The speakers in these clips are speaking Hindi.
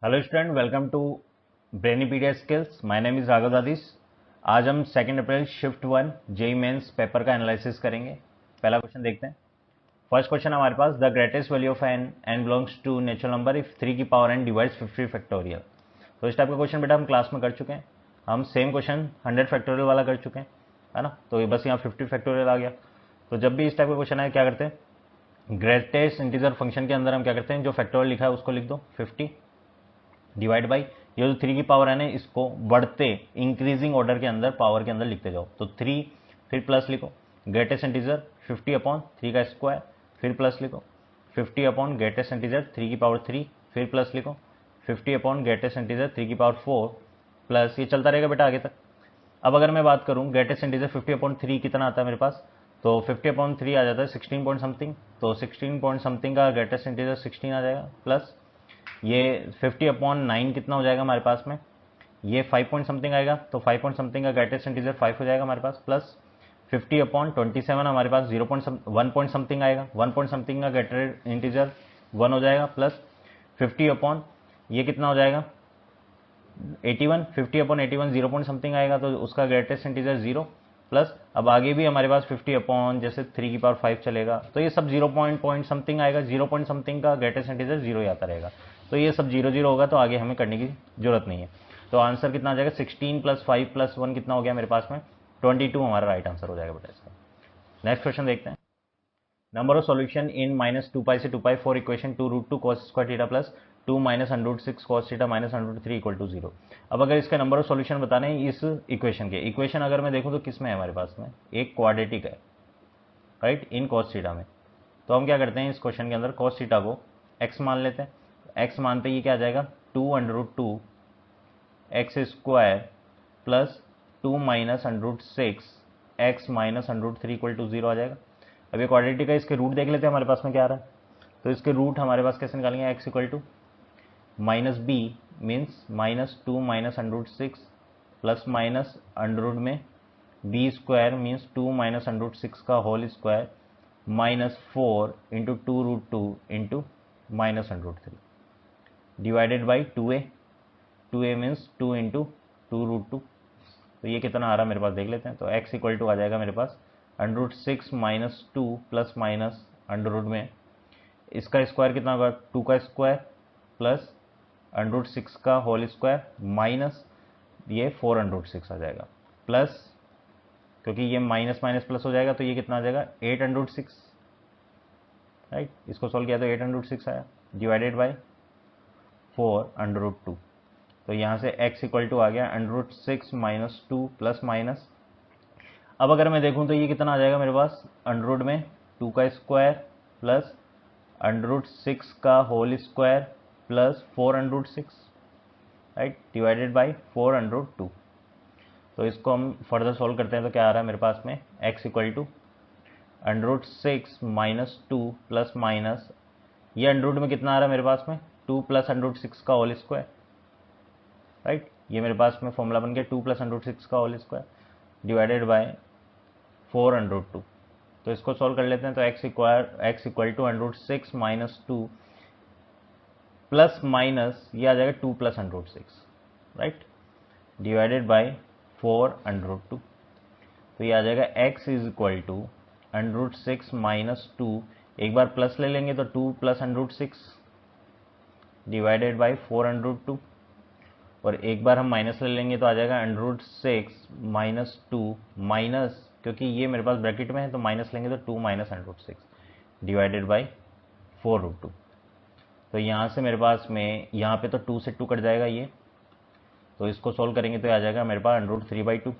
Hello student, welcome to Brainypedia skills. My name is Raghav दादिस। आज हम 2 April shift 1 JEE Mains paper का एनालिसिस करेंगे। पहला क्वेश्चन देखते हैं। फर्स्ट क्वेश्चन हमारे पास, the greatest value of n belongs to natural number if 3 की पावर n डिवाइड्स 50 फैक्टोरियल। तो इस टाइप का क्वेश्चन बेटा हम क्लास में कर चुके हैं। हम सेम क्वेश्चन 100 फैक्टोरियल वाला कर चुके हैं, है ना। तो ये बस यहाँ 50 फैक्टोरियल आ गया। तो जब भी इस टाइप का क्वेश्चन आए क्या करते हैं, ग्रेटेस्ट इंटीजर फंक्शन के अंदर हम क्या करते हैं, जो फैक्टोरियल लिखा है उसको लिख दो 50 डिवाइड बाई ये जो 3 की पावर है ना, इसको बढ़ते इंक्रीजिंग ऑर्डर के अंदर पावर के अंदर लिखते जाओ। तो 3 फिर प्लस लिखो, ग्रेटेस्ट इंटीजर 50 अपॉन 3 का स्क्वायर, फिर प्लस लिखो 50 अपॉन ग्रेटेस्ट इंटीजर 3 की पावर 3, फिर प्लस लिखो 50 अपॉन ग्रेटेस्ट इंटीजर 3 की पावर 4 प्लस, ये चलता रहेगा बेटा आगे तक। अब अगर मैं बात करूं ग्रेटेस्ट इंटीजर 50 अपॉन 3 कितना आता है मेरे पास, तो 50 अपॉन 3 आ जाता है 16 पॉइंट समथिंग। तो 16 पॉइंट समथिंग का ग्रेटेस्ट इंटीजर 16 आ जाएगा, प्लस ये 50 अपॉन 9 कितना हो जाएगा हमारे पास में, ये 5 पॉइंट समथिंग आएगा। तो 5 पॉइंट समथिंग का ग्रेटेस्ट इंटीजर 5 हो जाएगा हमारे पास, प्लस 50 अपॉन 27 हमारे पास 1 पॉइंट समथिंग आएगा। 1 पॉइंट समथिंग का ग्रेटेस्ट इंटीजर 1 हो जाएगा, प्लस 50 अपॉन ये कितना हो जाएगा 81। 50 अपॉन 81 0 पॉइंट समथिंग आएगा, तो उसका ग्रेटेस्ट इंटीजर 0, प्लस अब आगे भी हमारे पास 50 अपॉन जैसे 3 की पावर 5 चलेगा, तो ये सब 0 पॉइंट समथिंग आएगा। 0 पॉइंट समथिंग का ग्रेटेस्ट इंटीजर 0 ही आता रहेगा। तो ये सब 0 0 होगा, तो आगे हमें करने की जरूरत नहीं है। तो आंसर कितना आ जाएगा, 16 प्लस 5 प्लस 1 कितना हो गया मेरे पास में 22 हमारा राइट आंसर हो जाएगा बेटा इसका। नेक्स्ट क्वेश्चन देखते हैं। नंबर ऑफ सॉल्यूशन इन -2 से 2 for equation 2√2 cos square theta plus 2 minus √6 cos theta minus √3 equal to 0। अब अगर इसका नंबर ऑफ सॉल्यूशन बताने हैं इस इक्वेशन के, इक्वेशन अगर मैं देखूं तो किस में है हमारे पास में, एक क्वाड्रेटिक है राइट, इन cos थीटा में। तो हम क्या करते हैं इस क्वेश्चन के अंदर cos थीटा को x मान लेते हैं। x मानते ही क्या आ जाएगा 2√2 X square plus 2 minus √6 X minus √3 equal to 0 आ जाएगा। अब ये क्वाड्रेटिक है, इसके रूट देख लेते हैं हमारे पास में क्या आ रहा है। तो इसके रूट हमारे पास कैसे निकालेंगे, x equal to minus B means -2 minus √6 plus minus under में बी स्क्वायर मीन्स 2 माइनस √6 का whole square -4 into 2√2 into minus √3 divided by 2a means 2 into 2√2। तो ये कितना आ रहा है मेरे पास देख लेते हैं। तो x इक्वल टू आ जाएगा मेरे पास √6 माइनस 2 प्लस माइनस अंडर में इसका स्क्वायर कितना होगा 2 का स्क्वायर प्लस √6 का होल स्क्वायर माइनस ये 4√6 आ जाएगा, प्लस क्योंकि ये माइनस माइनस प्लस हो जाएगा तो ये कितना आ जाएगा 8√6 राइट। इसको सॉल्व किया तो 8√6 आया डिवाइडेड बाई 4√2। तो यहाँ से x इक्वल टू आ गया √6 माइनस 2 प्लस माइनस, अब अगर मैं देखूं तो ये कितना आ जाएगा मेरे पास अंडर में 2 का स्क्वायर प्लस √6 का whole square plus 4√6 right divided by 4√2। तो इसको हम फर्दर सॉल्व करते हैं तो क्या आ रहा है मेरे पास में x equal to √6 minus 2 plus minus ये अंडर में कितना आ रहा है मेरे पास में 2 प्लस √6 का होल स्क्वायर राइट। ये मेरे पास में फॉर्मूला बन गया 2 प्लस √6 का होल स्क्वायर डिवाइडेड बाय 4√2। तो इसको सॉल्व कर लेते हैं। तो x equal to √6 minus 2 plus minus ये आ जाएगा 2 प्लस √6 राइट डिवाइडेड बाय 4√2। तो ये आ जाएगा x is equal to √6 minus 2, एक बार प्लस ले लेंगे तो 2 प्लस √6 डिवाइडेड बाई 4√2 और एक बार हम माइनस ले लेंगे तो आ जाएगा √6 माइनस 2 माइनस, क्योंकि ये मेरे पास ब्रैकेट में है तो माइनस लेंगे तो 2 माइनस √6 डिवाइडेड बाई 4√2। तो यहाँ से मेरे पास में यहाँ पे तो 2 से 2 कट जाएगा ये, तो इसको सोल्व करेंगे तो आ जाएगा मेरे पास √3/2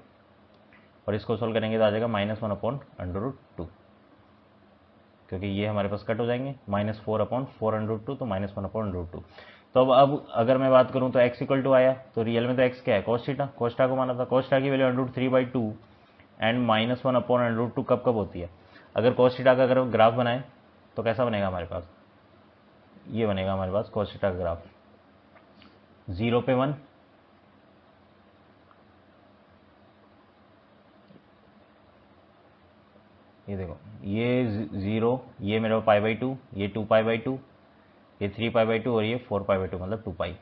और इसको सोल्व करेंगे तो आ जाएगा -1 अपॉन √2, क्योंकि ये हमारे पास कट हो जाएंगे -4 अपॉन 4√2 तो -1 अपॉन √2। तो अब अगर मैं बात करूं तो x इक्वल टू आया तो रियल में तो x क्या है cos थीटा, cos थीटा को माना था। cos थीटा की वैल्यू √3/2 एंड -1 अपॉन √2 कब कब होती है, अगर cos थीटा का अगर ग्राफ बनाए तो कैसा बनेगा हमारे पास, ये बनेगा हमारे पास cos थीटा का ग्राफ 0 पे 1 ये देखो ये 0 ये मेरा π/2 ये 2π/2 ये 3π/2 और ये 4π/2 मतलब 2π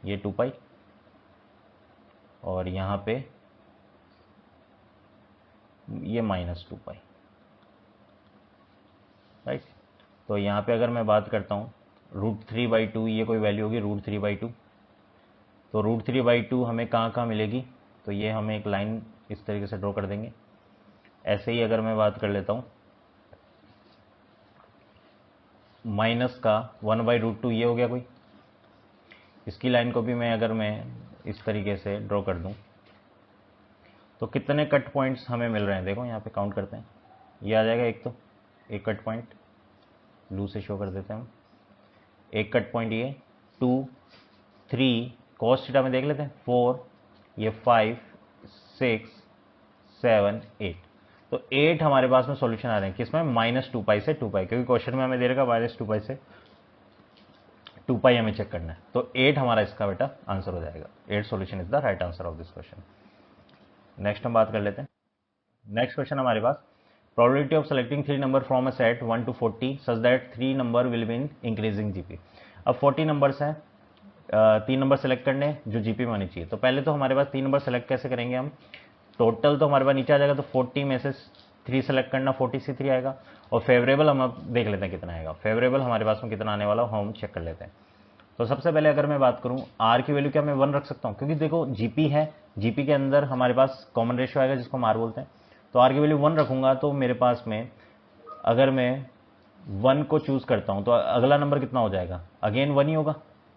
ये 2 पाई और यहाँ पे ये -2 पाई, राइट। तो यहाँ पे अगर मैं बात करता हूँ √3/2, ये कोई वैल्यू होगी √3/2। तो √3/2 हमें कहाँ कहाँ मिलेगी, तो ये हमें एक लाइन इस तरीके से ड्रॉ कर देंगे। ऐसे ही अगर मैं बात कर लेता हूँ माइनस का 1/√2, ये हो गया कोई, इसकी लाइन को भी मैं अगर मैं इस तरीके से ड्रॉ कर दूं तो कितने कट पॉइंट्स हमें मिल रहे हैं, देखो यहाँ पे काउंट करते हैं। ये आ जाएगा एक, तो एक कट पॉइंट ब्लू से शो कर देते हैं हम, एक कट पॉइंट ये 2 3 cos थीटा में देख लेते हैं 4, ये 5 6 7 8। तो 8 हमारे पास में सॉल्यूशन आ रहे हैं किसमें, -2 पाई से 2 पाई, क्योंकि क्वेश्चन में हमें दे रखा -2 पाई से 2 पाई हमें चेक करना है। तो 8 हमारा इसका बेटा आंसर हो जाएगा। 8 solution is the right answer of this question. Next हम बात कर लेते हैं। नेक्स्ट क्वेश्चन हमारे पास, probability of selecting 3 number from a set 1 to 40 such that 3 number will be in increasing GP. अब 40 नंबर्स हैं, 3 नंबर सेलेक्ट करने जो जीपी में होनी चाहिए। तो पहले तो हमारे पास 3 नंबर सेलेक्ट कैसे करेंगे हम, टोटल तो हमारे पास नीचे आ जाएगा, तो 40 में से 3 सेलेक्ट करना, 40 से 3 आएगा। और फेवरेबल हम अब देख लेते हैं कितना आएगा, फेवरेबल हमारे पास में कितना आने वाला हम चेक कर लेते हैं। तो सबसे पहले अगर मैं बात करूं आर की वैल्यू क्या मैं 1 रख सकता हूं, क्योंकि देखो जीपी है, जीपी के अंदर हमारे पास कॉमन रेशियो आएगा जिसको हम आर बोलते हैं। तो आर की वैल्यू 1 रखूंगा तो मेरे पास में अगर मैं 1 को चूज करता हूं तो अगला नंबर कितना हो जाएगा, अगेन 1 ही होगा,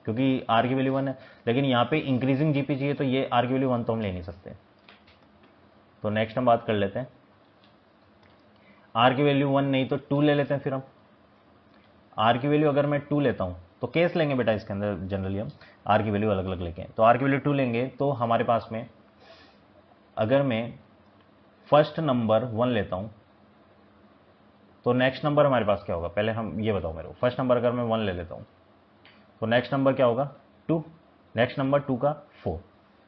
क्योंकि आर की वैल्यू 1 है। लेकिन यहाँ पे इंक्रीजिंग जीपी चाहिए, तो ये आर की वैल्यू 1 तो हम ले नहीं सकते। तो नेक्स्ट हम बात कर लेते हैं, आर की वैल्यू 1 नहीं तो 2 ले लेते हैं। फिर हम आर की वैल्यू अगर मैं 2 लेता हूं तो केस लेंगे बेटा, इसके अंदर जनरली हम आर की वैल्यू अलग अलग लेके, तो आर की वैल्यू 2 लेंगे तो हमारे पास में अगर मैं फर्स्ट नंबर 1 लेता हूं तो नेक्स्ट नंबर हमारे पास क्या होगा, पहले हम ये बताओ मेरे को। फर्स्ट नंबर अगर मैं 1 ले लेता हूं तो नेक्स्ट नंबर क्या होगा 2, नेक्स्ट नंबर 2 का 4।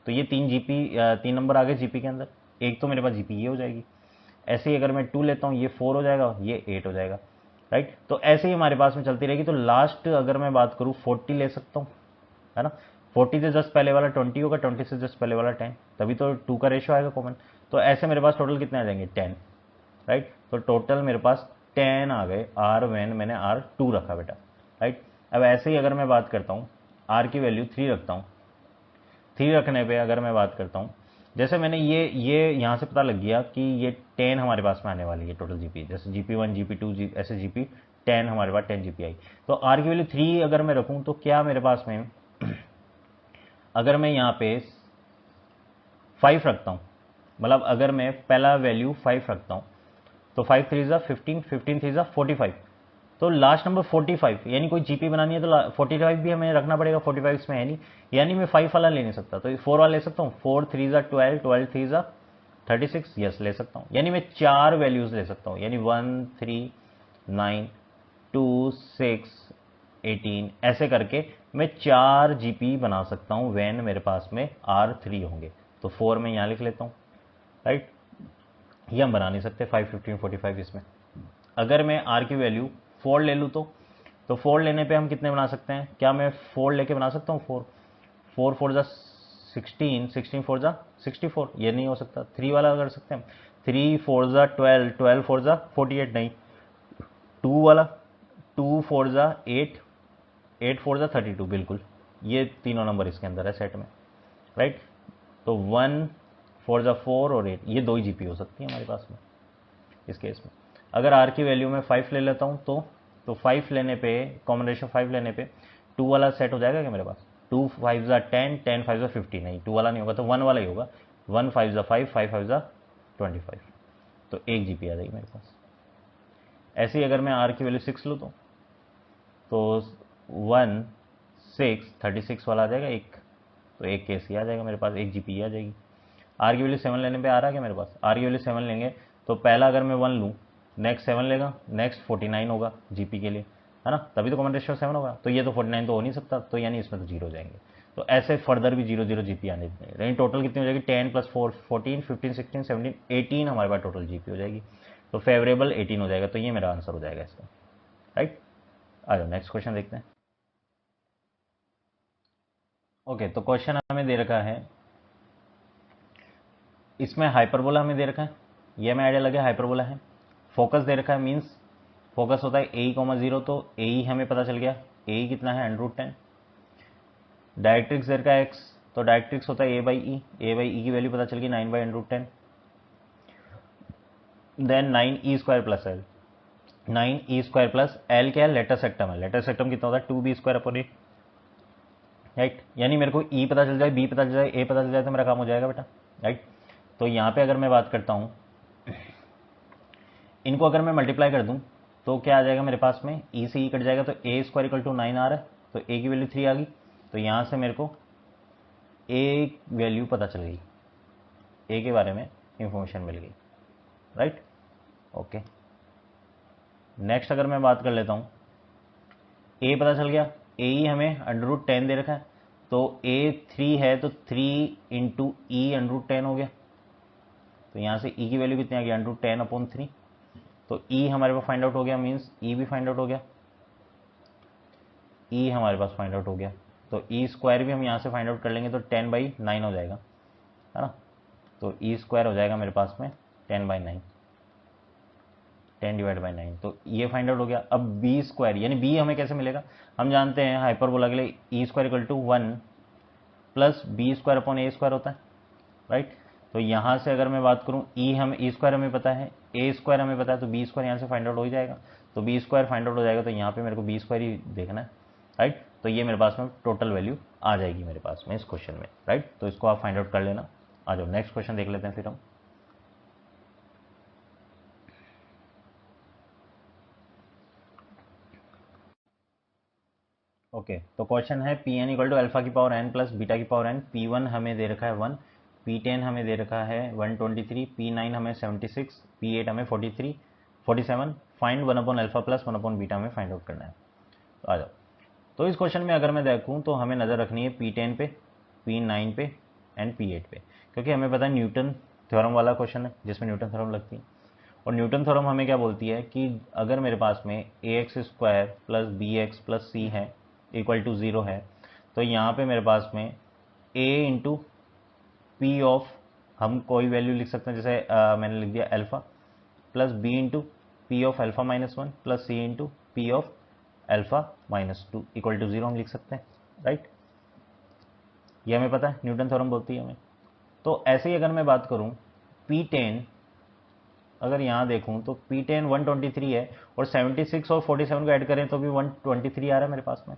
तो ये 3 नंबर आ गए जीपी के अंदर, एक तो मेरे पास जीपी ये हो जाएगी। ऐसे ही अगर मैं 2 लेता हूं ये 4 हो जाएगा, ये 8 हो जाएगा, राइट। तो ऐसे ही हमारे पास में चलती रहेगी। तो लास्ट अगर मैं बात करूं 40 ले सकता हूं, है ना। 40 से जस्ट पहले वाला 20 होगा, 20 से जस्ट पहले वाला 10, तभी तो 2 का रेशियो आएगा कॉमन। तो ऐसे मेरे पास टोटल कितने आ जाएंगे 10, राइट। तो टोटल मेरे पास 10 आ गए आर वेन मैंने आर 2 रखा बेटा, राइट। अब ऐसे ही अगर मैं बात करता हूँ आर की वैल्यू 3 रखता हूँ, 3 रखने पे अगर मैं बात करता हूँ, जैसे मैंने ये यहाँ से पता लग गया कि ये 10 हमारे पास में आने वाली है टोटल जीपी, जैसे GP1 GP2 ऐसे जीपी 10 हमारे पास 10 जीपी आई। तो आर की वैल्यू 3 अगर मैं रखूँ तो क्या मेरे पास में अगर मैं यहाँ पे 5 रखता हूँ, मतलब अगर मैं पहला वैल्यू 5 रखता हूँ तो 5 3 ज़ा 15, 15 3 ज़ा 45, तो लास्ट नंबर 45, यानी कोई जीपी बनानी है तो 45 भी हमें रखना पड़ेगा, 45 इसमें है नहीं, यानी मैं 5 वाला ले नहीं सकता, तो 4 वाला ले सकता हूँ। 4 3 ज़ा 12, 12 3 ज़ा 36, यस ले सकता हूँ, यानी मैं 4 वैल्यूज ले सकता हूँ, यानी 1 3 9 2 6 18, ऐसे करके मैं 4 जीपी बना सकता हूँ वैन मेरे पास में R3 होंगे। तो 4 में यहाँ लिख लेता हूँ, राइट। ये हम बना नहीं सकते 5 15 45 इसमें। अगर मैं R की वैल्यू 4 ले लूँ तो 4 लेने पे हम कितने बना सकते हैं, क्या मैं 4 लेके बना सकता हूँ 4 4 4 जा 16, 16 4 जा 64, ये नहीं हो सकता। 3 वाला कर सकते हैं, 3 4 जा 12, 12 4 जा 48, नहीं। 2 वाला 2 4 जा 8, 8 4 जा 32, बिल्कुल ये तीनों नंबर इसके अंदर है सेट में, राइट। तो 1 4 जा 4 और 8, ये 2 ही जीपी हो सकती है हमारे पास में इस केस में। अगर आर की वैल्यू में 5 ले लेता हूँ तो 5 लेने पे कॉमन रेशियो 5 लेने पे 2 वाला सेट हो जाएगा क्या मेरे पास, 2 5 जा 10, 10 5 जा 50, नहीं 2 वाला नहीं होगा, तो 1 वाला ही होगा, 1 5 जा 5, 5 5 जा 25, तो 1 जीपी आ जाएगी मेरे पास। ऐसे ही अगर मैं आर की वैल्यू 6 लूँ तो 1 6 36 वाला आ जाएगा एक, तो एक केस ही आ जाएगा मेरे पास, 1 जीपी आ जाएगी। आर की वैल्यू 7 लेने पे आ रहा है क्या मेरे पास, आर की वैल्यू 7 लेंगे तो पहला अगर मैं 1 लूँ, नेक्स्ट 7 लेगा, नेक्स्ट 49 होगा जीपी के लिए, है ना, तभी तो कॉमन रेशियो 7 होगा। तो ये तो 49 तो हो नहीं सकता, तो यानी इसमें तो 0 हो जाएंगे। तो ऐसे फर्दर भी 0 0 जीपी आने देंगे, यानी टोटल कितनी हो जाएगी 10 + 4 14, 15 16 17 18 हमारे पास टोटल जीपी हो जाएगी। तो फेवरेबल 18 हो जाएगा, तो ये मेरा आंसर हो जाएगा इसका, राइट। आ जाओ नेक्स्ट क्वेश्चन देखते हैं। ओके, तो क्वेश्चन हमें दे रखा है, इसमें हाइपरबोला हमें दे रखा है, ये हमें आइडिया लगे हाइपरबोला है। फोकस दे रखा है, मीन्स फोकस होता है ए कॉमा 0, तो ए हमें पता चल गया, ए कितना है √10। डायरेक्ट्रिक्स दे रखा है एक्स, तो डायरेक्ट्रिक्स होता है a/e, a/e की वैल्यू पता चल गई 9/√10। Then 9e² plus L, 9e² plus L क्या है, लेटर सेक्टम है। लेटर सेक्टम कितना होता है 2b²/8, राइट। यानी मेरे को ई पता चल जाए, बी पता चल जाए, ए पता चल जाए तो मेरा काम हो जाएगा बेटा, राइट। तो यहाँ पे अगर मैं बात करता हूँ, इनको अगर मैं मल्टीप्लाई कर दूँ तो क्या आ जाएगा मेरे पास में, ई से ई कट जाएगा तो a² = 9 आ रहा है, तो ए की वैल्यू 3 आ गई। तो यहाँ से मेरे को ए वैल्यू पता चल गई, ए के बारे में इंफॉर्मेशन मिल गई, राइट। ओके, नेक्स्ट अगर मैं बात कर लेता हूँ, ए पता चल गया, ए ही हमें √10 दे रखा है, तो ए 3 है तो 3 × e √10 हो गया। तो यहाँ से e की वैल्यू कितनी आ गई, √10/3। तो e हमारे पास फाइंड आउट हो गया, मीन्स e भी फाइंड आउट हो गया, e हमारे पास फाइंड आउट हो गया। तो e² भी हम यहाँ से फाइंड आउट कर लेंगे तो 10/9 हो जाएगा, है ना। तो e² हो जाएगा मेरे पास में 10/9, 10/9। तो ये फाइंड आउट हो गया। अब b² यानी b हमें कैसे मिलेगा, हम जानते हैं हाइपरबोला के लिए e² = 1 प्लस b²/a² होता है, राइट। तो यहाँ से अगर मैं बात करूँ, e हमें पता है, a² हमें पता है, तो b² यहाँ से फाइंड आउट हो ही जाएगा। तो b² फाइंड आउट हो जाएगा, तो यहाँ पे मेरे को b² ही देखना है, राइट। तो ये मेरे पास में टोटल वैल्यू आ जाएगी मेरे पास में इस क्वेश्चन में, राइट। तो इसको आप फाइंड आउट कर लेना। आ जाओ नेक्स्ट क्वेश्चन देख लेते हैं फिर हम। ओके, तो क्वेश्चन है Pn = α⁴n plus β⁴n। P1 हमें दे रखा है 1, P10 हमें दे रखा है 123, P9 हमें 76, P8 हमें 47। फाइंड 1/α प्लस 1/β हमें फाइंड आउट करना है। तो आ जाओ, तो इस क्वेश्चन में अगर मैं देखूँ तो हमें नज़र रखनी है P10 पे, P9 पे एंड P8 पे, क्योंकि हमें पता है न्यूटन थ्योरम वाला क्वेश्चन है जिसमें न्यूटन थ्योरम लगती है। और न्यूटन थ्योरम हमें क्या बोलती है कि अगर मेरे पास में ax² plus bx plus c है = 0 है, तो यहाँ पे मेरे पास में a × p ऑफ, हम कोई वैल्यू लिख सकते हैं, जैसे मैंने लिख दिया alpha, plus b × p of α-1 plus c × p of α-2 = 0 हम लिख सकते हैं, राइट। ये हमें पता है, न्यूटन थ्योरम बोलती है हमें। तो ऐसे ही अगर मैं बात करूँ P10, अगर यहाँ देखूँ तो P10 123 है और 76 और 47 को ऐड करें तो भी 123 आ रहा है मेरे पास में,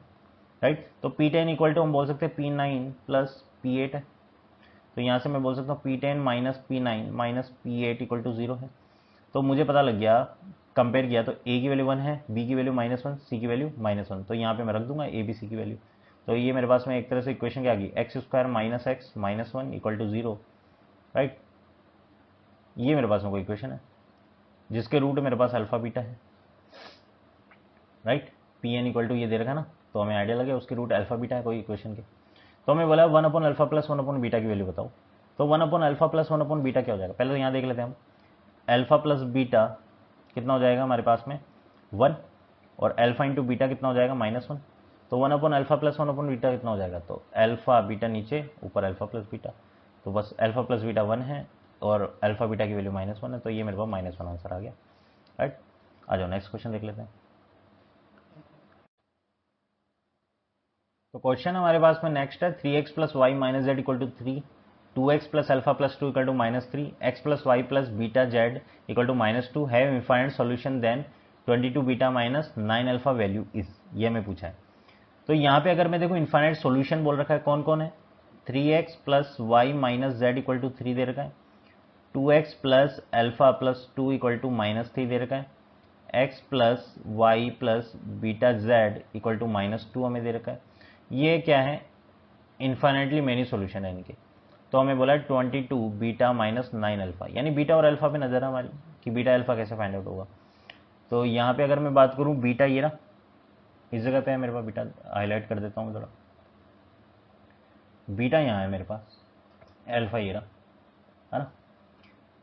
राइट। तो P10 = हम बोल सकते हैं P9 प्लस P8 है। तो यहाँ से मैं बोल सकता हूँ P10 minus P9 minus P8 = 0 है। तो मुझे पता लग गया, कंपेयर किया तो a की वैल्यू 1 है, b की वैल्यू -1, c की वैल्यू -1। तो यहाँ पे मैं रख दूंगा a b c की वैल्यू। तो ये मेरे पास में एक तरह से इक्वेशन क्या आ गई, x² - x -1 = 0, राइट। ये मेरे पास में कोई इक्वेशन है जिसके रूट मेरे पास अल्फा बीटा है, राइट। Pn = ये दे रखा ना, तो हमें आइडिया लगे उसके रूट अल्फा बीटा है कोई इक्वेशन के। तो हमें बोला 1/α प्लस 1/β की वैल्यू बताओ। तो 1/α प्लस 1/β क्या हो जाएगा, पहले तो यहाँ देख लेते हैं हम। अल्फा प्लस बीटा कितना हो जाएगा हमारे पास में 1, और अल्फा इंटू बीटा कितना हो जाएगा -1। तो 1/α प्लस 1/β कितना हो जाएगा, तो अल्फा बीटा नीचे, ऊपर अल्फा प्लस बीटा। तो बस अल्फा प्लस बीटा 1 है और अल्फा बीटा की वैल्यू -1 है, तो ये मेरे पास -1 आंसर आ गया, राइट। आ जाओ नेक्स्ट क्वेश्चन देख लेते हैं। तो क्वेश्चन हमारे पास में नेक्स्ट है 3x plus Y minus Z = 3, 2x plus alpha plus 2 = -3, x plus Y plus beta Z = -2 have infinite solution then 22 beta minus 9 alpha value is, ये हमें पूछा है। तो यहाँ पे अगर मैं देखूँ इनफाइनाइट सॉल्यूशन बोल रखा है, कौन कौन है, 3x plus Y minus Z = 3 दे रखा है, 2x प्लस अल्फा प्लस 2 = -3 दे रखा है, x plus Y plus beta Z = -2 हमें दे रखा है। ये क्या है, इन्फाइनाइटली मेनी सॉल्यूशन है इनके। तो हमें बोला 22 बीटा माइनस 9 अल्फा, यानी बीटा और अल्फा पे नजर है हमारी कि बीटा अल्फा कैसे फाइंड आउट होगा। तो यहाँ पे अगर मैं बात करूँ बीटा, ये ना इस जगह पे है मेरे पास, बीटा हाईलाइट कर देता हूँ थोड़ा, बीटा यहाँ है मेरे पास, अल्फा ये रहा, है ना।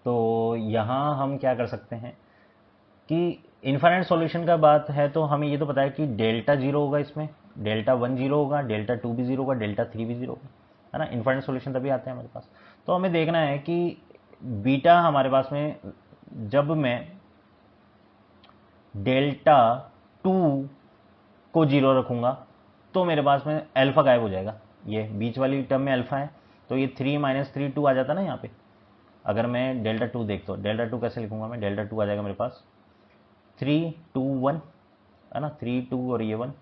तो यहाँ हम क्या कर सकते हैं कि इन्फाइनाइट सॉल्यूशन का बात है तो हमें ये तो पता है कि डेल्टा 0 होगा इसमें डेल्टा 1 जीरो होगा, डेल्टा 2 भी जीरो होगा, डेल्टा 3 भी जीरो होगा, है ना। इनफाइनाइट सॉल्यूशन तभी आते हैं हमारे पास। तो हमें देखना है कि बीटा हमारे पास में जब मैं डेल्टा 2 को जीरो रखूंगा तो मेरे पास में अल्फा गायब हो जाएगा। ये बीच वाली टर्म में अल्फा है, तो ये 3 माइनस 3 2 आ जाता ना यहाँ पे। अगर मैं डेल्टा 2 देखता हूँ, डेल्टा 2 कैसे लिखूंगा मैं, डेल्टा 2 आ जाएगा मेरे पास 3 2 1, है ना, 3 2 और ये 1।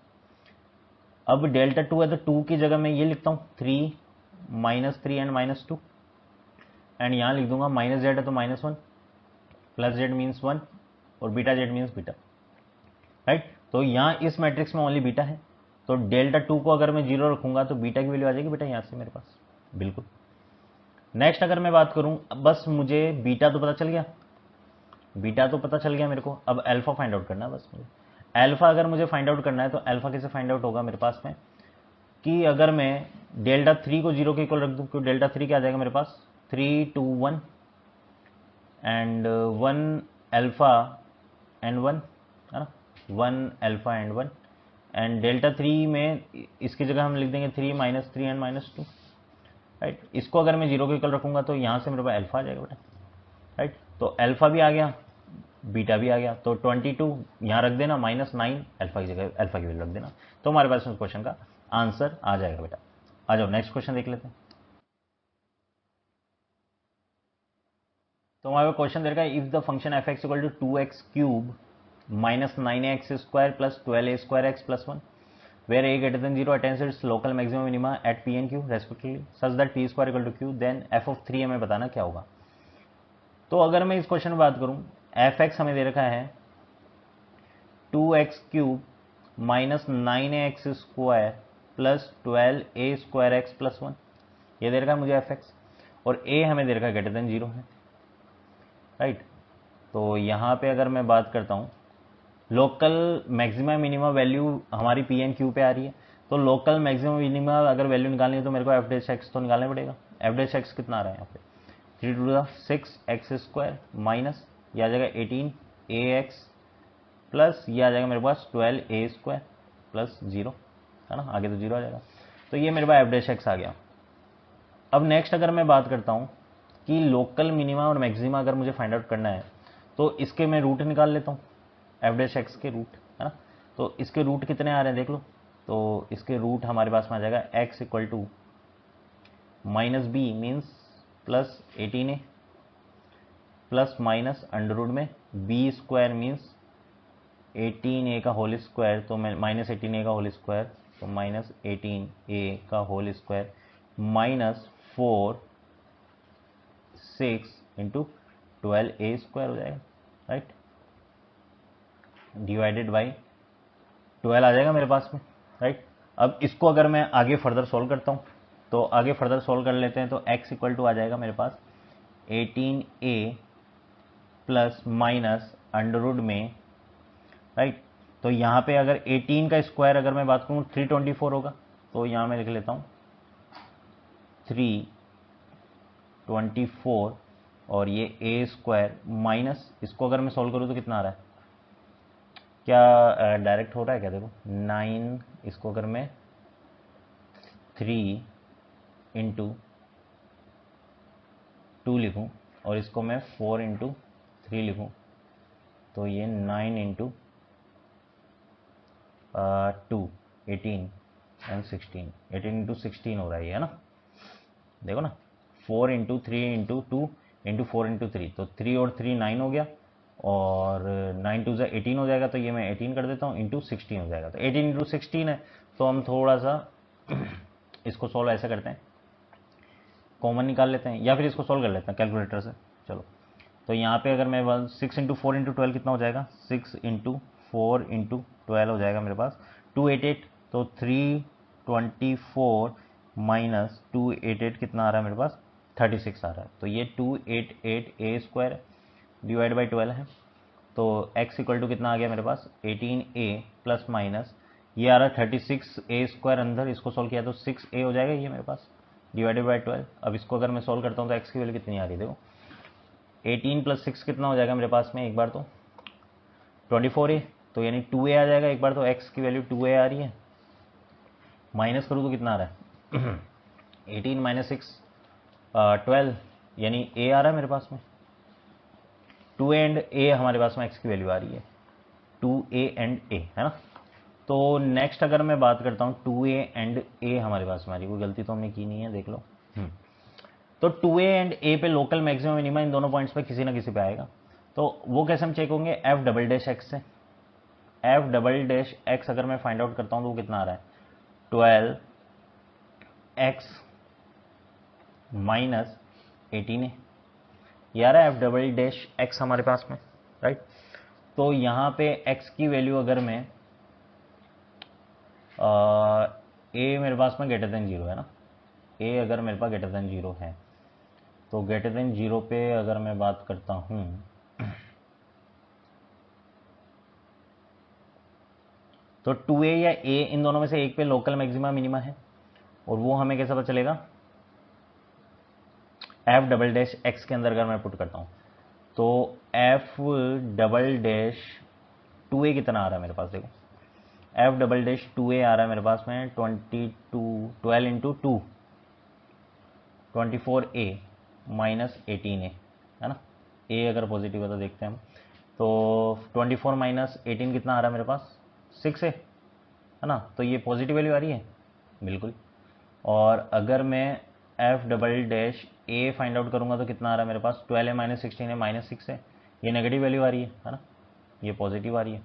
अब डेल्टा 2 है तो 2 की जगह मैं ये लिखता हूँ 3 माइनस 3 एंड माइनस 2, एंड यहाँ लिख दूंगा माइनस जेड है तो माइनस 1, प्लस जेड मीन्स 1, और beta Z means beta, right. तो यहाँ इस मैट्रिक्स में ओनली बीटा है, तो डेल्टा 2 को अगर मैं जीरो रखूंगा तो बीटा की वैल्यू आ जाएगी बेटा यहाँ से मेरे पास, बिल्कुल। नेक्स्ट अगर मैं बात करूं, बस मुझे बीटा तो पता चल गया, बीटा तो पता चल गया मेरे को, अब अल्फा फाइंड आउट करना है बस मुझे। अल्फा अगर मुझे फाइंड आउट करना है तो अल्फा कैसे फाइंड आउट होगा मेरे पास में, कि अगर मैं डेल्टा 3 को जीरो के इक्वल रख दूं, तो डेल्टा 3 क्या आ जाएगा मेरे पास 3 2 1 एंड 1 अल्फा एंड 1, है ना, 1 अल्फा एंड 1, एंड डेल्टा 3 में इसकी जगह हम लिख देंगे 3 माइनस 3 एंड माइनस 2, राइट। इसको अगर मैं जीरो के इक्वल रखूंगा तो यहाँ से मेरे पास अल्फा आ जाएगा बेटा, राइट। तो अल्फा भी आ गया, बीटा भी आ गया, तो 22 यहाँ रख देना, माइनस 9 अल्फा की जगह अल्फा की वैल्यू रख देना, तो हमारे पास उस क्वेश्चन का आंसर आ जाएगा बेटा। आ जाओ नेक्स्ट क्वेश्चन देख लेते हैं। तो हमारे क्वेश्चन दे रखा है, if the function F X equal to 2x cube minus 9x square plus 12a square X plus 1 where a greater than 0 attains its local maximum minima at p and q respectively such that p square equal to q, then f of 3 हमें बताना क्या होगा। तो अगर मैं इस क्वेश्चन में बात करूं, एफ एक्स हमें दे रखा है 2x cube minus 9x square plus 12a square X plus 1, ये दे रखा है मुझे एफ एक्स, और a हमें दे रखा है ग्रेटर देन 0 है, राइट। तो यहाँ पे अगर मैं बात करता हूँ, लोकल मैक्सिमम मिनिमम वैल्यू हमारी पी एन क्यू पे आ रही है, तो लोकल मैक्सिमम मिनिमम अगर वैल्यू निकालनी है तो मेरे को एफ डैश एक्स तो निकालना पड़ेगा। एफ डैश एक्स कितना आ रहा है यहाँ पे 3 to the 6 X square minus ये आ जाएगा 18 ए एक्स प्लस ये आ जाएगा मेरे पास 12 ए स्क्वायर प्लस 0, है ना, आगे तो 0 आ जाएगा। तो ये मेरे पास एफ डैश एक्स आ गया। अब नेक्स्ट अगर मैं बात करता हूँ कि लोकल मिनिमा और मैक्सिमा अगर मुझे फाइंड आउट करना है तो इसके मैं रूट निकाल लेता हूँ, एफ डैश एक्स के रूट, है ना। तो इसके रूट कितने आ रहे हैं देख लो, तो इसके रूट हमारे पास में आ जाएगा X equal to minus B means plus 18a plus minus under root में बी स्क्वायर मीन्स 18a का होल स्क्वायर, तो माइनस 18a का होल स्क्वायर, तो माइनस 18a का whole square minus 4 6 into 12a square हो जाएगा, राइट, डिवाइडेड बाई 12 आ जाएगा मेरे पास में, राइट। अब इसको अगर मैं आगे फर्दर सॉल्व करता हूँ, तो आगे फर्दर सॉल्व कर लेते हैं, तो x इक्वल टू आ जाएगा मेरे पास 18a plus minus under root में, राइट। तो यहाँ पे अगर 18 का स्क्वायर अगर मैं बात करूँ 324 होगा, तो यहाँ मैं लिख लेता हूँ 324 और ये a स्क्वायर माइनस, इसको अगर मैं सॉल्व करूँ तो कितना आ रहा है, क्या डायरेक्ट हो रहा है क्या, देखो 9, इसको अगर मैं 3 इंटू 2 लिखूँ और इसको मैं 4 इंटू 3 लिखूँ, तो ये 9 इंटू 2 18 एंड 16, 18 इंटू 16 हो रहा है ये, है ना, देखो ना, 4 इंटू 3 इंटू 2 इंटू 4 इंटू 3, तो 3 और 3 9 हो गया, और 9 टू 18 हो जाएगा, तो ये मैं 18 कर देता हूँ इंटू 16 हो जाएगा, तो 18 इंटू 16 है। तो हम थोड़ा सा इसको सॉल्व ऐसा करते हैं, कॉमन निकाल लेते हैं या फिर इसको सॉल्व कर लेते हैं कैलकुलेटर से, चलो। तो यहाँ पे अगर मैं 6 इंटू 4 इंटू 12 कितना हो जाएगा, 6 इंटू 4 इंटू 12 हो जाएगा मेरे पास 288, तो 324 माइनस 288 कितना आ रहा है मेरे पास 36 आ रहा है, तो ये 288 ए स्क्वायर डिवाइड बाई 12 है, तो x इक्वल टू कितना आ गया मेरे पास 18a प्लस माइनस ये आ रहा है 36a स्क्वायर, अंदर इसको सॉल्व किया तो 6a हो जाएगा ये मेरे पास डिवाइडेड बाई 12। अब इसको अगर मैं सॉल्व करता हूँ तो x की वैल्यू कितनी आ रही है, देखो 18 प्लस 6 कितना हो जाएगा मेरे पास में, एक बार तो 24a, तो यानी 2a आ जाएगा एक बार, तो x की वैल्यू 2a आ रही है, माइनस करूँ तो कितना आ रहा है 18 माइनस 6 12, यानी a आ रहा है मेरे पास में। 2a एंड a हमारे पास में x की वैल्यू आ रही है, 2a एंड a है ना। तो नेक्स्ट अगर मैं बात करता हूँ 2a एंड a हमारे पास में आ रही है, कोई गलती तो हमने की नहीं है, देख लो। तो 2a एंड a पे लोकल मैक्सिमम मिनिमा इन दोनों पॉइंट्स पे किसी ना किसी पे आएगा। तो वो कैसे हम चेक होंगे, f डबल डैश एक्स से। f डबल डैश एक्स अगर मैं फाइंड आउट करता हूँ तो वो कितना आ रहा है 12x माइनस 18a, ये आ रहा है f डबल डैश एक्स हमारे पास में, राइट। तो यहाँ पे x की वैल्यू अगर मैं a मेरे पास में ग्रेटर देन 0 है ना, a अगर मेरे पास ग्रेटर देन 0 है तो ग्रेटर देन 0 पे अगर मैं बात करता हूँ तो 2a या a इन दोनों में से एक पे लोकल मैक्सिमा मिनिमा है, और वो हमें कैसे पता चलेगा, f डबल डैश एक्स के अंदर अगर मैं पुट करता हूँ तो f डबल डैश 2a कितना आ रहा है मेरे पास, देखो f डबल डैश 2a आ रहा है मेरे पास में 12 इंटू 2 24a माइनस 18a है ना। a अगर पॉजिटिव है तो देखते हैं हम, तो 24 माइनस 18 कितना आ रहा है मेरे पास 6 है ना। तो ये पॉजिटिव वैल्यू आ रही है बिल्कुल। और अगर मैं f double dash a find out करूंगा तो कितना आ रहा है मेरे पास 12 है माइनस 16 है माइनस 6 है, ये नेगेटिव वैल्यू आ रही है ना, ये पॉजिटिव आ रही है।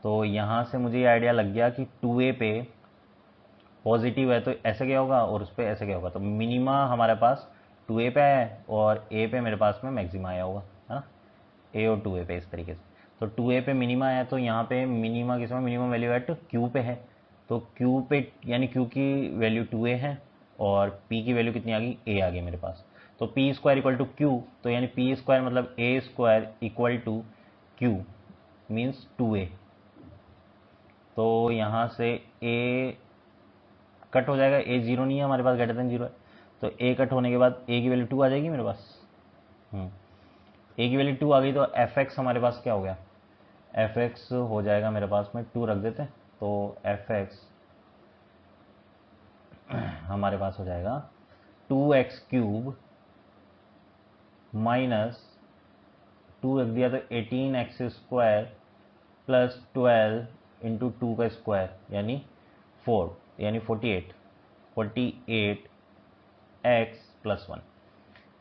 तो यहाँ से मुझे ये आइडिया लग गया कि 2a पे पॉजिटिव है तो ऐसे क्या होगा और उस पर ऐसे क्या होगा। तो मिनिमा हमारे पास 2a पे आया है और a पे मेरे पास में मैक्सिमा आया होगा है ना, a और 2a पे इस तरीके से। तो 2a पे मिनिमा आया तो यहाँ पे मिनिमा किस में, मिनिमम वैल्यू एट q पे है, तो q पे यानी q की वैल्यू 2a है और p की वैल्यू कितनी आ गई, a आ गई मेरे पास। तो p square equal to q, तो यानी p स्क्वायर मतलब a square equal to q means 2a। तो यहाँ से a कट हो जाएगा, a जीरो नहीं है हमारे पास, ग्रेटर देन 0 है, तो a कट होने के बाद a की वैल्यू 2 आ जाएगी मेरे पास। a की वैल्यू 2 आ गई तो fx हमारे पास क्या हो गया, fx हो जाएगा मेरे पास में 2 रख देते हैं, तो fx हमारे पास हो जाएगा 2x क्यूब माइनस 2 रख दिया तो 18x स्क्वायर प्लस 12 इंटू 2 का स्क्वायर यानी 4 यानी 48 x प्लस 1,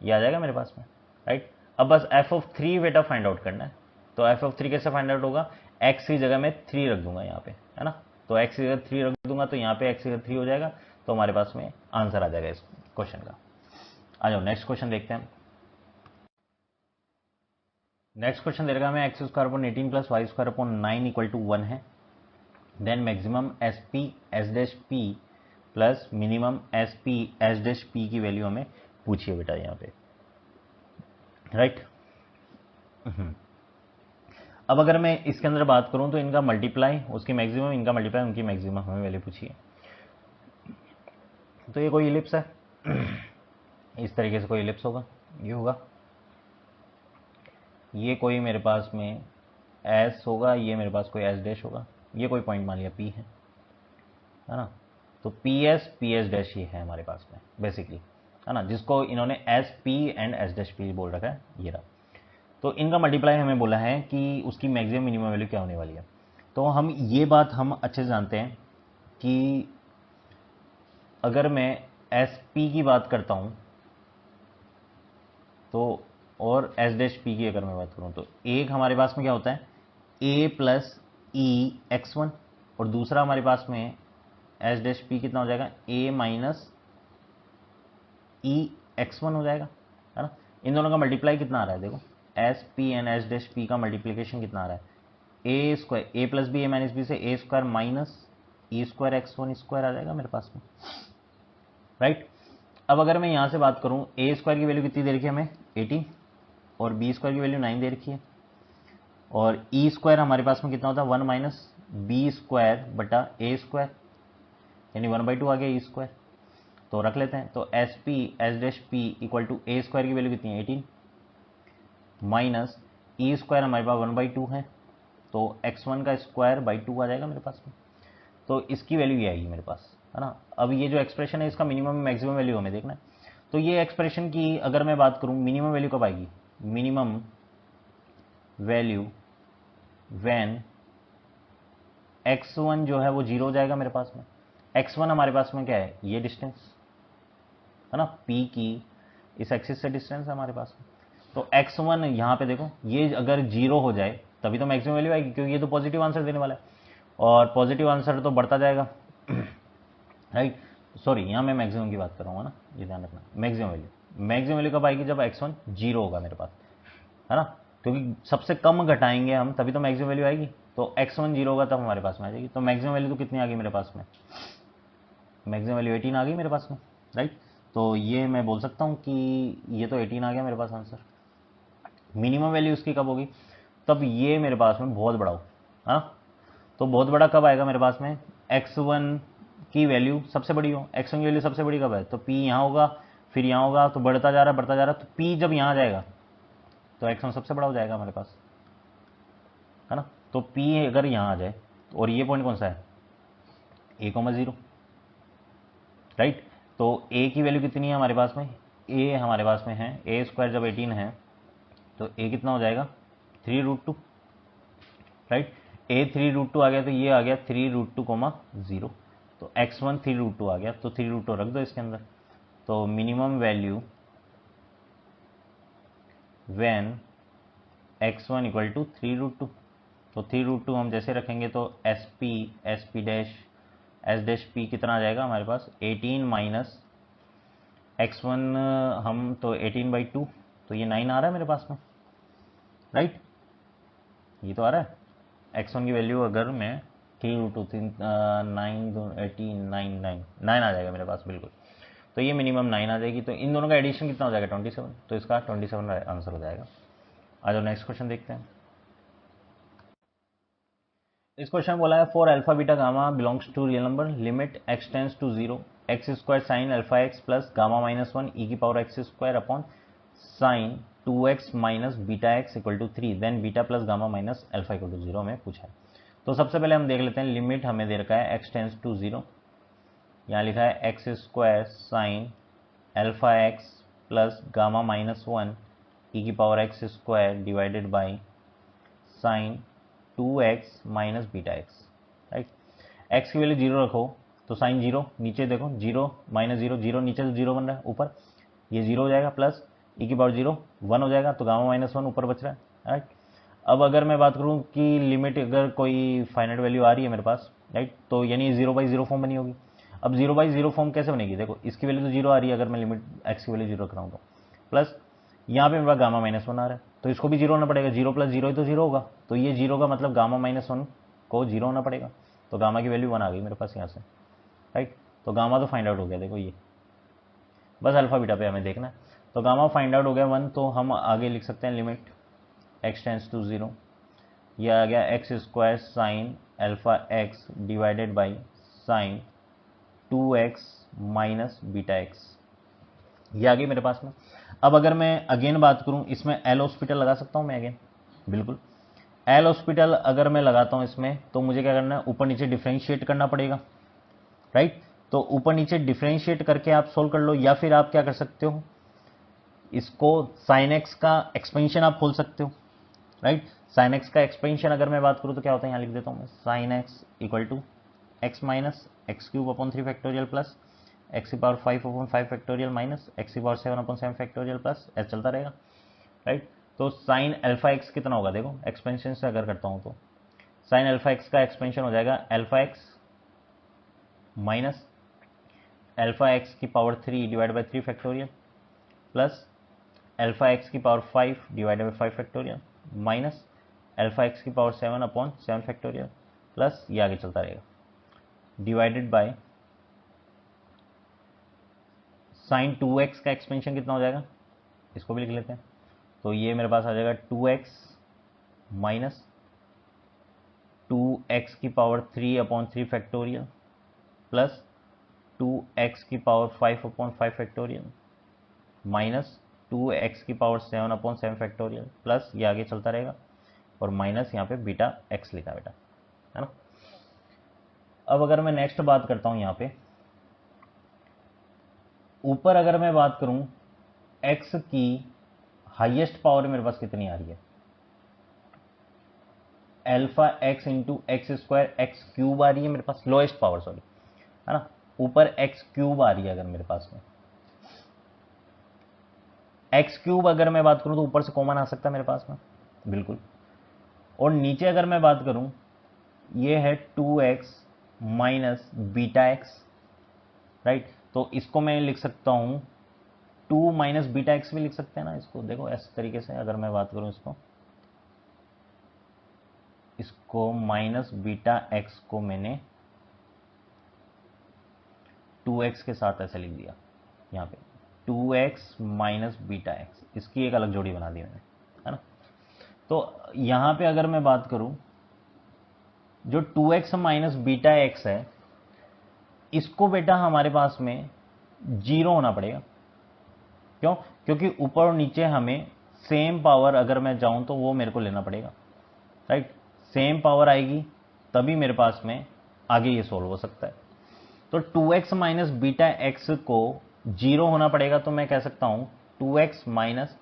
ये आ जाएगा मेरे पास में, राइट। अब बस f ऑफ 3 बेटा फाइंड आउट करना है, तो f ऑफ 3 कैसे फाइंड आउट होगा, x की जगह मैं 3 रख दूंगा यहाँ पे है ना, तो x की जगह 3 रख दूंगा तो यहाँ पे x की जगह 3 हो जाएगा, तो हमारे पास में आंसर आ जाएगा इस क्वेश्चन का। आ जाओ नेक्स्ट क्वेश्चन देखते हैं। नेक्स्ट क्वेश्चन दे रखा हमें X square upon 18 plus Y square upon 9 equal to 1 है, then maximum S P S dash P plus minimum S P S dash P की वैल्यू हमें पूछिए बेटा यहाँ पे, राइट। अब अगर मैं इसके अंदर बात करूं तो इनका मल्टीप्लाई उसकी मैक्सिमम, इनका मल्टीप्लाई उनकी मैक्सिमम हमें वैल्यू पूछिए। तो ये कोई इलिप्स है इस तरीके से कोई इलिप्स होगा, ये होगा, ये कोई मेरे पास में एस होगा, ये मेरे पास कोई एस डैश होगा, ये कोई पॉइंट मान लिया पी है ना। तो पी एस डैश ही है हमारे पास में बेसिकली है ना, जिसको इन्होंने S P and S dash P बोल रखा है, ये रहा। तो इनका मल्टीप्लाई हमें बोला है कि उसकी मैक्सिमम मिनिमम वैल्यू क्या होने वाली है। तो हम ये बात हम अच्छे से जानते हैं कि अगर मैं एस पी की बात करता हूं तो, और एस डैश पी की अगर मैं बात करूं तो एक हमारे पास में क्या होता है ए प्लस ई एक्स वन, और दूसरा हमारे पास में एस डैश पी कितना हो जाएगा ए माइनस ई एक्स वन हो जाएगा है ना। इन दोनों का मल्टीप्लाई कितना आ रहा है, देखो S P and S dash P का मल्टीप्लीकेशन कितना आ रहा है, ए स्क्वायर ए प्लस बी ए माइनस बी से ए square minus E square x one square आ जाएगा मेरे पास में, राइट। अब अगर मैं यहां से बात करूं ए स्क्वायर की वैल्यू कितनी दे रखी है हमें 18 और बी स्क्वायर की वैल्यू 9 दे रखी है, और ई स्क्वायर हमारे पास में कितना होता है 1 माइनस बी स्क्वायर बटा ए स्क्वायर यानी 1/2 आ गया ई स्क्वायर, तो रख लेते हैं। तो S P S dash P equal to A square की वैल्यू कितनी है 18 माइनस ई स्क्वायर हमारे पास 1/2 है, तो x1 का स्क्वायर बाई 2 आ जाएगा मेरे पास में। तो इसकी वैल्यू ये आएगी मेरे पास, है ना। अब ये जो एक्सप्रेशन है इसका मिनिमम मैक्सिमम वैल्यू हमें देखना है। तो ये एक्सप्रेशन की अगर मैं बात करूं मिनिमम वैल्यू कब आएगी, मिनिमम वैल्यू व्हेन x1 जो है वो 0 हो जाएगा मेरे पास में। x1 हमारे पास में क्या है, ये डिस्टेंस है ना, p की इस एक्सिस से डिस्टेंस है हमारे पास में। तो x1 यहाँ पे देखो, ये अगर 0 हो जाए तभी तो मैक्सिमम वैल्यू आएगी, क्योंकि ये तो पॉजिटिव आंसर देने वाला है और पॉजिटिव आंसर तो बढ़ता जाएगा राइट। सॉरी, यहाँ मैं मैक्सिमम की बात कर रहा हूँ ना, ये ध्यान रखना। मैक्सिमम वैल्यू कब आएगी, जब x1 0 होगा मेरे पास, है ना, क्योंकि सबसे कम घटाएंगे हम तभी तो मैक्सिमम वैल्यू आएगी। तो x1 0 होगा तब हमारे पास में आ जाएगी। तो मैक्सिमम वैल्यू तो कितनी आ गई मेरे पास में, मैक्सिमम वैल्यू 18 आ गई मेरे पास में, राइट। तो ये मैं बोल सकता हूँ कि ये तो 18 आ गया मेरे पास आंसर। मिनिमम वैल्यू उसकी कब होगी, तब ये मेरे पास में बहुत बड़ा हो, हाँ। तो बहुत बड़ा कब आएगा मेरे पास में, x1 की वैल्यू सबसे बड़ी हो। x1 की वैल्यू सबसे बड़ी कब है, तो p यहाँ होगा, फिर यहाँ होगा, तो बढ़ता जा रहा है, तो p जब यहाँ जाएगा तो x1 सबसे बड़ा हो जाएगा हमारे पास, है ना। तो p अगर यहाँ आ जाए, और ये पॉइंट कौन सा है, a,0, राइट। तो a की वैल्यू कितनी है हमारे पास में, a हमारे पास में है a² जब 18 है तो a कितना हो जाएगा 3√2, राइट। a 3√2 आ गया, तो ये आ गया 3√2, 0। तो x1 3√2 आ गया, तो 3√2 रख दो इसके अंदर। तो minimum value when x1 equal to 3√2, तो 3√2 हम जैसे रखेंगे तो sp dash s dash p कितना आ जाएगा हमारे पास 18 माइनस x1 हम तो 18/2, तो ये 9 आ रहा है मेरे पास में, राइट। ये तो आ रहा है x1 की वैल्यू अगर मैं 3√2 9 18 9 आ जाएगा मेरे पास बिल्कुल। तो ये मिनिमम 9 आ जाएगी। तो इन दोनों का एडिशन कितना हो जाएगा 27, तो इसका 27 आंसर हो जाएगा। आ जाओ नेक्स्ट क्वेश्चन देखते हैं। इस क्वेश्चन में बोला है for alpha beta gamma belongs to real number, limit x tends to 0 x² sine alpha x plus gamma -1 e की power x² upon sine 2x minus beta x equal to 3, then beta plus gamma minus alpha equal to 0 हमें पूछा है। तो सबसे पहले हम देख लेते हैं, लिमिट हमें दे रखा है x टेंस टू 0, यहाँ लिखा है x² sine alpha x plus gamma -1 e की power x² divided by sine 2x minus beta x, right. x की वैल्यू 0 रखो तो साइन 0, नीचे देखो 0 माइनस 0 0, नीचे तो 0 बन रहा है, ऊपर ये 0 हो जाएगा, प्लस e की पावर 0 1 हो जाएगा, तो गामा -1 ऊपर बच रहा है, राइट। अब अगर मैं बात करूं कि लिमिट अगर कोई फाइनाइट वैल्यू आ रही है मेरे पास, राइट, तो यानी 0/0 फॉर्म बनी होगी। अब 0/0 फॉर्म कैसे बनेगी, देखो इसकी वैल्यू तो 0 आ रही है अगर मैं लिमिट x की वैल्यू 0 रख रहा हूँ तो, प्लस यहाँ पे मेरे पास गामा -1 आ रहा है, तो इसको भी 0 होना पड़ेगा, 0 + 0 ही तो 0 होगा, तो ये 0 का मतलब गामा -1 को 0 होना पड़ेगा। तो गामा की वैल्यू 1 आ गई मेरे पास यहाँ से, राइट। तो गामा तो फाइंड आउट हो गया, देखो ये बस अल्फा बीटा पे हमें देखना है। तो गामा फाइंड आउट हो गया 1, तो हम आगे लिख सकते हैं लिमिट x टेंस टू 0, यह आ गया x² sine alpha x divided by sine 2x minus beta x, ये आ गई मेरे पास में। अब अगर मैं अगेन बात करूं, इसमें एल हॉस्पिटल लगा सकता हूं मैं अगेन, बिल्कुल एल हॉस्पिटल अगर मैं लगाता हूं इसमें, तो मुझे क्या करना है, ऊपर नीचे डिफरेंशिएट करना पड़ेगा, राइट। तो ऊपर नीचे डिफरेंशिएट करके आप सोल्व कर लो, या फिर आप क्या कर सकते हो, इसको साइन एक्स का एक्सपेंशन आप खोल सकते हो, राइट। साइन एक्स का एक्सपेंशन अगर मैं बात करूं तो क्या होता है, यहाँ लिख देता हूं मैं, sine X equal to X minus x³ upon 3 factorial plus x की power 5 upon 5 factorial minus x की पावर 7 अपॉन 7 फैक्टोरियल प्लस ऐसे चलता रहेगा, राइट। तो साइन अल्फा x कितना होगा, देखो एक्सपेंशन से अगर करता हूं तो साइन अल्फा x का एक्सपेंशन हो जाएगा alpha x minus alpha x की power 3 divide by 3 factorial plus alpha x की power 5 divide by 5 factorial minus alpha x की पावर 7 अपॉन 7 फैक्टोरियल प्लस ये आगे चलता रहेगा, डिवाइडेड बाय साइन 2x का एक्सपेंशन कितना हो जाएगा, इसको भी लिख लेते हैं। तो ये मेरे पास आ जाएगा 2x माइनस 2x की power 3 upon 3 factorial plus 2x की power 5 upon 5 factorial minus 2x की पावर 7 अपॉन 7 फैक्टोरियल प्लस ये आगे चलता रहेगा, और माइनस यहाँ पे बीटा x लिखा बेटा, है ना। अब अगर मैं नेक्स्ट बात करता हूं यहां पे, ऊपर अगर मैं बात करूं x की हाईएस्ट पावर मेरे पास कितनी आ रही है, alpha x into x square x cube आ रही है मेरे पास, लोएस्ट पावर सॉरी, है ना। ऊपर एक्स क्यूब आ रही है अगर मेरे पास में, एक्स क्यूब अगर मैं बात करूं तो ऊपर से कॉमन आ सकता है मेरे पास में, बिल्कुल। और नीचे अगर मैं बात करूं, ये है 2x minus beta x, right. तो इसको मैं लिख सकता हूं 2 माइनस बीटा एक्स भी लिख सकते हैं ना इसको, देखो इस तरीके से अगर मैं बात करूं इसको माइनस बीटा एक्स को मैंने 2x के साथ ऐसे लिख दिया यहाँ पे, 2x माइनस बीटा एक्स, इसकी एक अलग जोड़ी बना दी मैंने, है ना। तो यहाँ पे अगर मैं बात करूं, जो 2x माइनस बीटा एक्स है, इसको बेटा हमारे पास में 0 होना पड़ेगा। क्यों? क्योंकि ऊपर और नीचे हमें सेम पावर अगर मैं जाऊं तो वो मेरे को लेना पड़ेगा, राइट। सेम पावर आएगी तभी मेरे पास में आगे ये सोल्व हो सकता है। तो 2x माइनस बीटा एक्स को 0 होना पड़ेगा, तो मैं कह सकता हूं 2x माइनस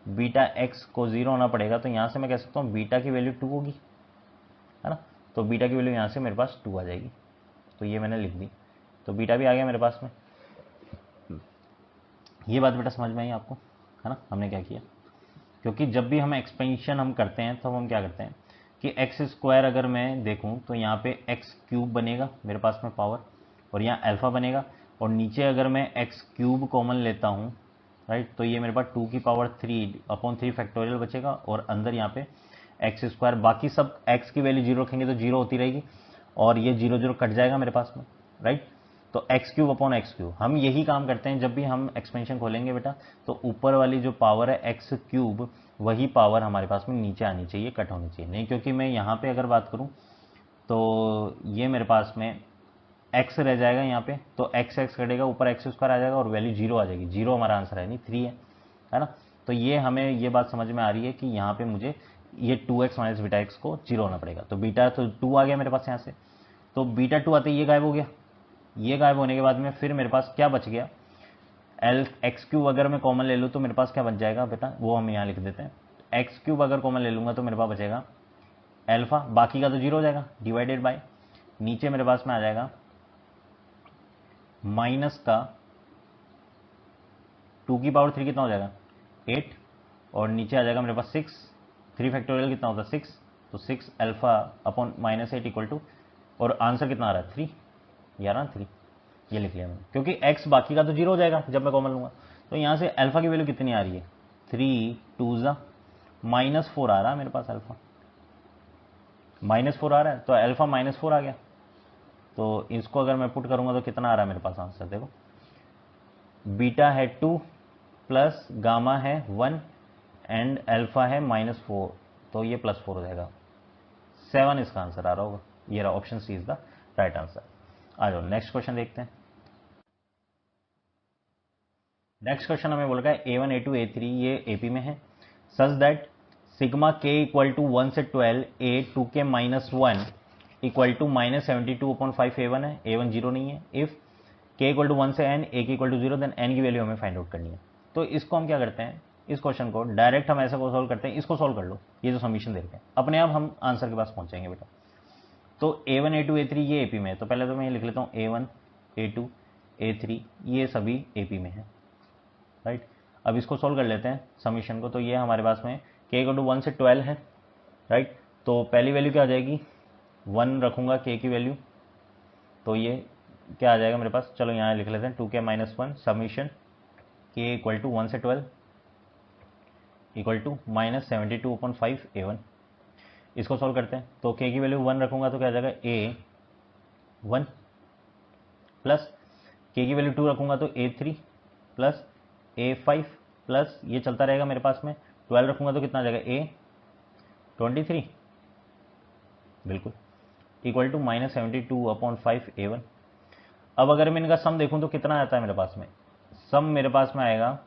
बीटा एक्स को 0 होना पड़ेगा, तो यहां से मैं कह सकता हूं बीटा की वैल्यू 2 होगी, है ना। तो बीटा की वैल्यू यहां से मेरे पास 2 आ जाएगी, तो ये मैंने लिख दी, तो बीटा भी आ गया मेरे पास में। ये बात बेटा समझ में आई आपको, है ना, हमने क्या किया। क्योंकि जब भी हम एक्सपेंशन हम करते हैं तो हम क्या करते हैं कि एक्स स्क्वायर अगर मैं देखूं तो यहाँ पे एक्स क्यूब बनेगा मेरे पास में पावर, और यहाँ अल्फा बनेगा, और नीचे अगर मैं एक्स क्यूब कॉमन लेता हूँ, राइट, तो ये मेरे पास 2 की पावर 3/3 फैक्टोरियल बचेगा, और अंदर यहाँ पे एक्स स्क्वायर, बाकी सब एक्स की वैल्यू 0 रखेंगे तो 0 होती रहेगी, और ये 0 0 कट जाएगा मेरे पास में, राइट। तो x cube upon x cube, हम यही काम करते हैं जब भी हम एक्सपेंशन खोलेंगे बेटा, तो ऊपर वाली जो पावर है एक्स क्यूब, वही पावर हमारे पास में नीचे आनी चाहिए, कट होनी चाहिए नहीं। क्योंकि मैं यहाँ पे अगर बात करूँ तो ये मेरे पास में एक्स रह जाएगा यहाँ पे, तो एक्स एक्स कटेगा, ऊपर एक्स स्क्वायर आ जाएगा और वैल्यू 0 आ जाएगी। 0 हमारा आंसर है नहीं, 3 है ना। तो ये हमें ये बात समझ में आ रही है कि यहाँ पे मुझे ये 2x माइनस बीटा एक्स को 0 होना पड़ेगा। तो बीटा तो 2 आ गया मेरे पास यहाँ से, तो बीटा 2 आते ही ये गायब हो गया। ये गायब होने के बाद में फिर मेरे पास क्या बच गया, एल एक्स क्यूब अगर मैं कॉमन ले लूँ तो मेरे पास क्या बच जाएगा बेटा, वो हम यहाँ लिख देते हैं। एक्स क्यूब अगर कॉमन ले लूँगा तो मेरे पास बचेगा एल्फा, बाकी का तो 0 हो जाएगा, डिवाइडेड बाय नीचे मेरे पास में आ जाएगा माइनस का 2 की पावर 3 कितना हो जाएगा 8, और नीचे आ जाएगा मेरे पास 6, 3 फैक्टोरियल कितना होता है 6, तो 6 अल्फा अपॉन -8 इक्वल टू, और आंसर कितना आ रहा है 3, यार ना 3, ये लिख लिया मैंने, क्योंकि x बाकी का तो 0 हो जाएगा जब मैं कॉमन लूंगा। तो यहाँ से अल्फा की वैल्यू कितनी आ रही है 3 2 -4 आ रहा है मेरे पास, अल्फा -4 आ रहा है, तो अल्फा -4 आ गया। तो इसको अगर मैं पुट करूंगा तो कितना आ रहा है मेरे पास आंसर, देखो बीटा है 2 प्लस गामा है 1 एंड अल्फा है -4, तो ये +4 हो जाएगा, 7 इसका आंसर आ रहा होगा। ये रहा option C is the right answer. आ जाओ नेक्स्ट क्वेश्चन देखते हैं। नेक्स्ट क्वेश्चन हमें बोल रहा है A1 A2 A3 ये एपी में है, such that sigma k equal to 1 से 12 a 2k minus 1 equal to -72/5 A1 है, A1 0 नहीं है। इफ k इक्वल टू 1 से n a की इक्वल टू 0 देन n की वैल्यू हमें फाइंड आउट करनी है। तो इसको हम क्या करते हैं, इस क्वेश्चन को डायरेक्ट हम ऐसा को सॉल्व करते हैं, इसको सॉल्व कर लो, ये जो समीशन देते हैं अपने आप हम आंसर के पास पहुंचेंगे बेटा। तो A1 A2 A3 ये एपी में है, तो पहले तो मैं ये लिख लेता हूँ A1 A2 A3 ये सभी एपी में है, राइट। अब इसको सोल्व कर लेते हैं समीशन को। तो ये हमारे पास में k इक्वल टू 1 से 12 है, राइट। तो पहली वैल्यू क्या आ जाएगी 1 रखूंगा k की वैल्यू, तो ये क्या आ जाएगा मेरे पास, चलो यहाँ लिख लेते हैं 2k minus 1 summation k equal to 1 से 12 इक्वल टू -72/5 A1। इसको सोल्व करते हैं, तो k की वैल्यू 1 रखूंगा तो क्या आ जाएगा A1 प्लस k की वैल्यू 2 रखूंगा तो A3 प्लस A5 प्लस ये चलता रहेगा मेरे पास में, 12 रखूंगा तो कितना आ जाएगा A23, बिल्कुल, इक्वल टू -72/5 A1। अब अगर मैं इनका सम देखूं तो कितना आता है मेरे पास में, सम मेरे पास में आएगा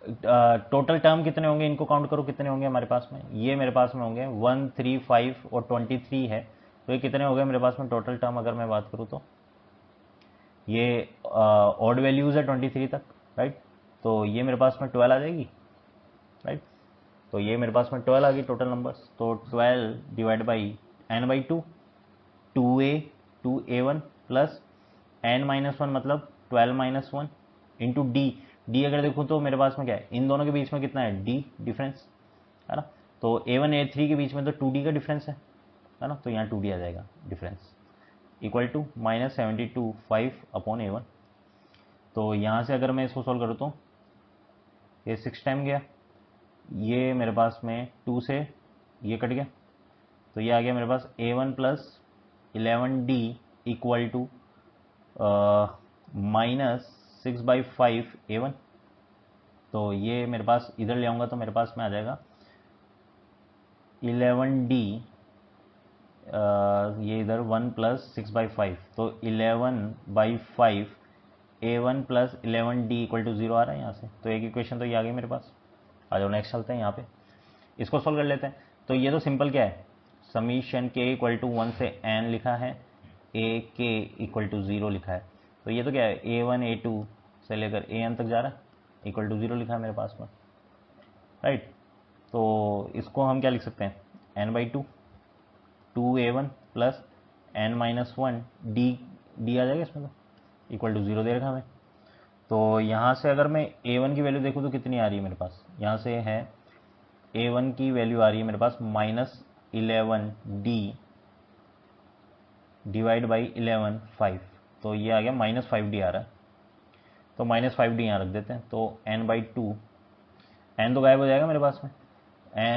टोटल टर्म कितने होंगे, इनको काउंट करो कितने होंगे हमारे पास में। ये मेरे पास में होंगे 1, 3, 5 और 23 है, तो ये कितने हो गए मेरे पास में टोटल टर्म अगर मैं बात करूँ तो। ये ऑड वैल्यूज है 23 तक, राइट। तो ये मेरे पास में 12 आ जाएगी, राइट। तो ये मेरे पास में 12 आ गई टोटल नंबर्स। तो 12 divide by n/2, 2a 1 plus n-1 मतलब 12 - 1 इंटू डी अगर देखूँ तो मेरे पास में क्या है, इन दोनों के बीच में कितना है, d डिफरेंस, है ना। तो a1 a3 के बीच में तो 2d का डिफरेंस है ना। तो यहाँ 2d आ जाएगा डिफरेंस, इक्वल टू -72 5/a1। तो यहाँ से अगर मैं इसको सॉल्व करूँ तो ये 6 टाइम गया, ये मेरे पास में 2 से ये कट गया, तो ये आ गया मेरे पास a1 plus 11d equal to -6/5a1। तो ये मेरे पास इधर ले आऊँगा तो मेरे पास में आ जाएगा 11d, ये इधर 1 प्लस 6/5, तो 11/5 a1 plus 11d equal to 0 आ रहा है यहाँ से। तो एक इक्वेशन तो ये आ गई मेरे पास। आ जाओ नेक्स्ट चलते हैं, यहाँ पे इसको सॉल्व कर लेते हैं। तो ये तो सिंपल क्या है, समीशन के इक्वल टू 1 से n लिखा है, a के इक्वल टू 0 लिखा है। तो ये तो क्या है, a1 a2 से लेकर an तक जा रहा है, इक्वल टू 0 लिखा है मेरे पास में, राइट। तो इसको हम क्या लिख सकते हैं, n/2 2a1 plus n-1 d आ जाएगा इसमें, तो इक्वल टू 0 दे रखा हमें। तो यहाँ से अगर मैं a1 की वैल्यू देखूँ तो कितनी आ रही है मेरे पास, यहाँ से है a1 की वैल्यू आ रही है मेरे पास -11d डिवाइड बाई 11 5, तो ये आ गया -5d आ रहा है। तो -5d यहाँ रख देते हैं, तो n/2, n तो गायब हो जाएगा मेरे पास में,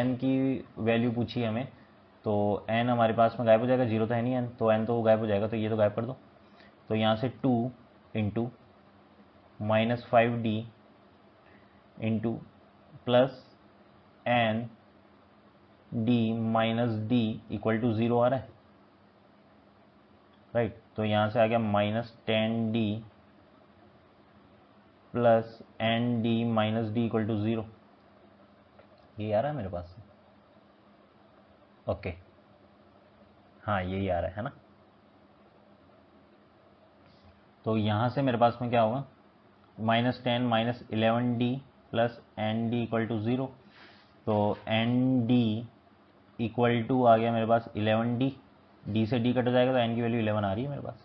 n की वैल्यू पूछी हमें, तो n हमारे पास में गायब हो जाएगा, 0 तो है नहीं n, तो n तो गायब हो जाएगा, तो ये तो गायब कर दो। तो यहाँ से 2 into -5d into plus n d minus d equal to 0 आ रहा है, राइट। तो यहाँ से आ गया -10d plus n d minus d equal to 0, ये आ रहा है मेरे पास, ओके। हाँ यही आ रहा है ना। तो यहाँ से मेरे पास में क्या होगा, -10 -11d plus N D equal to 0, तो एन डी इक्वल टू आ गया मेरे पास 11d, d से d कट जाएगा तो n की वैल्यू 11 आ रही है मेरे पास,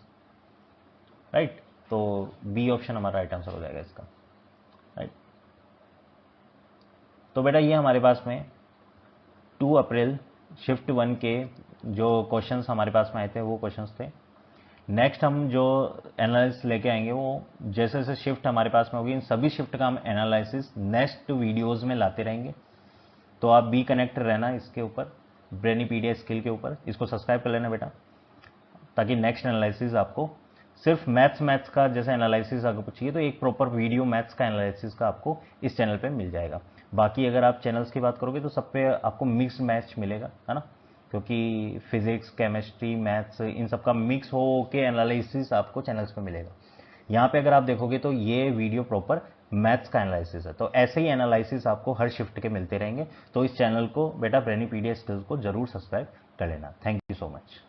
राइट। तो बी ऑप्शन हमारा राइट आंसर हो जाएगा इसका, राइट। तो बेटा ये हमारे पास में 2 अप्रैल शिफ्ट 1 के जो क्वेश्चंस हमारे पास में आए थे वो क्वेश्चंस थे। नेक्स्ट हम जो एनालिसिस लेके आएंगे वो जैसे जैसे शिफ्ट हमारे पास में होगी, इन सभी शिफ्ट का हम एनालिसिस नेक्स्ट वीडियोस में लाते रहेंगे। तो आप बी कनेक्ट रहना इसके ऊपर, ब्रेनीपीडिया स्किल के ऊपर, इसको सब्सक्राइब कर लेना बेटा, ताकि नेक्स्ट एनालिसिस आपको सिर्फ मैथ्स का जैसे एनालिसिस अगर पूछिए तो एक प्रॉपर वीडियो मैथ्स का एनालिसिस का आपको इस चैनल पे मिल जाएगा। बाकी अगर आप चैनल्स की बात करोगे तो सब पे आपको मिक्स मैच मिलेगा, है ना, क्योंकि फिजिक्स केमिस्ट्री मैथ्स इन सब का मिक्स हो के एनालिसिस आपको चैनल्स पे मिलेगा। यहाँ पे अगर आप देखोगे तो ये वीडियो प्रॉपर मैथ्स का एनालिसिस है। तो ऐसे ही एनालिसिस आपको हर शिफ्ट के मिलते रहेंगे। तो इस चैनल को बेटा ब्रेनीपीडिया स्किल्स को जरूर सब्सक्राइब कर लेना। Thank you so much.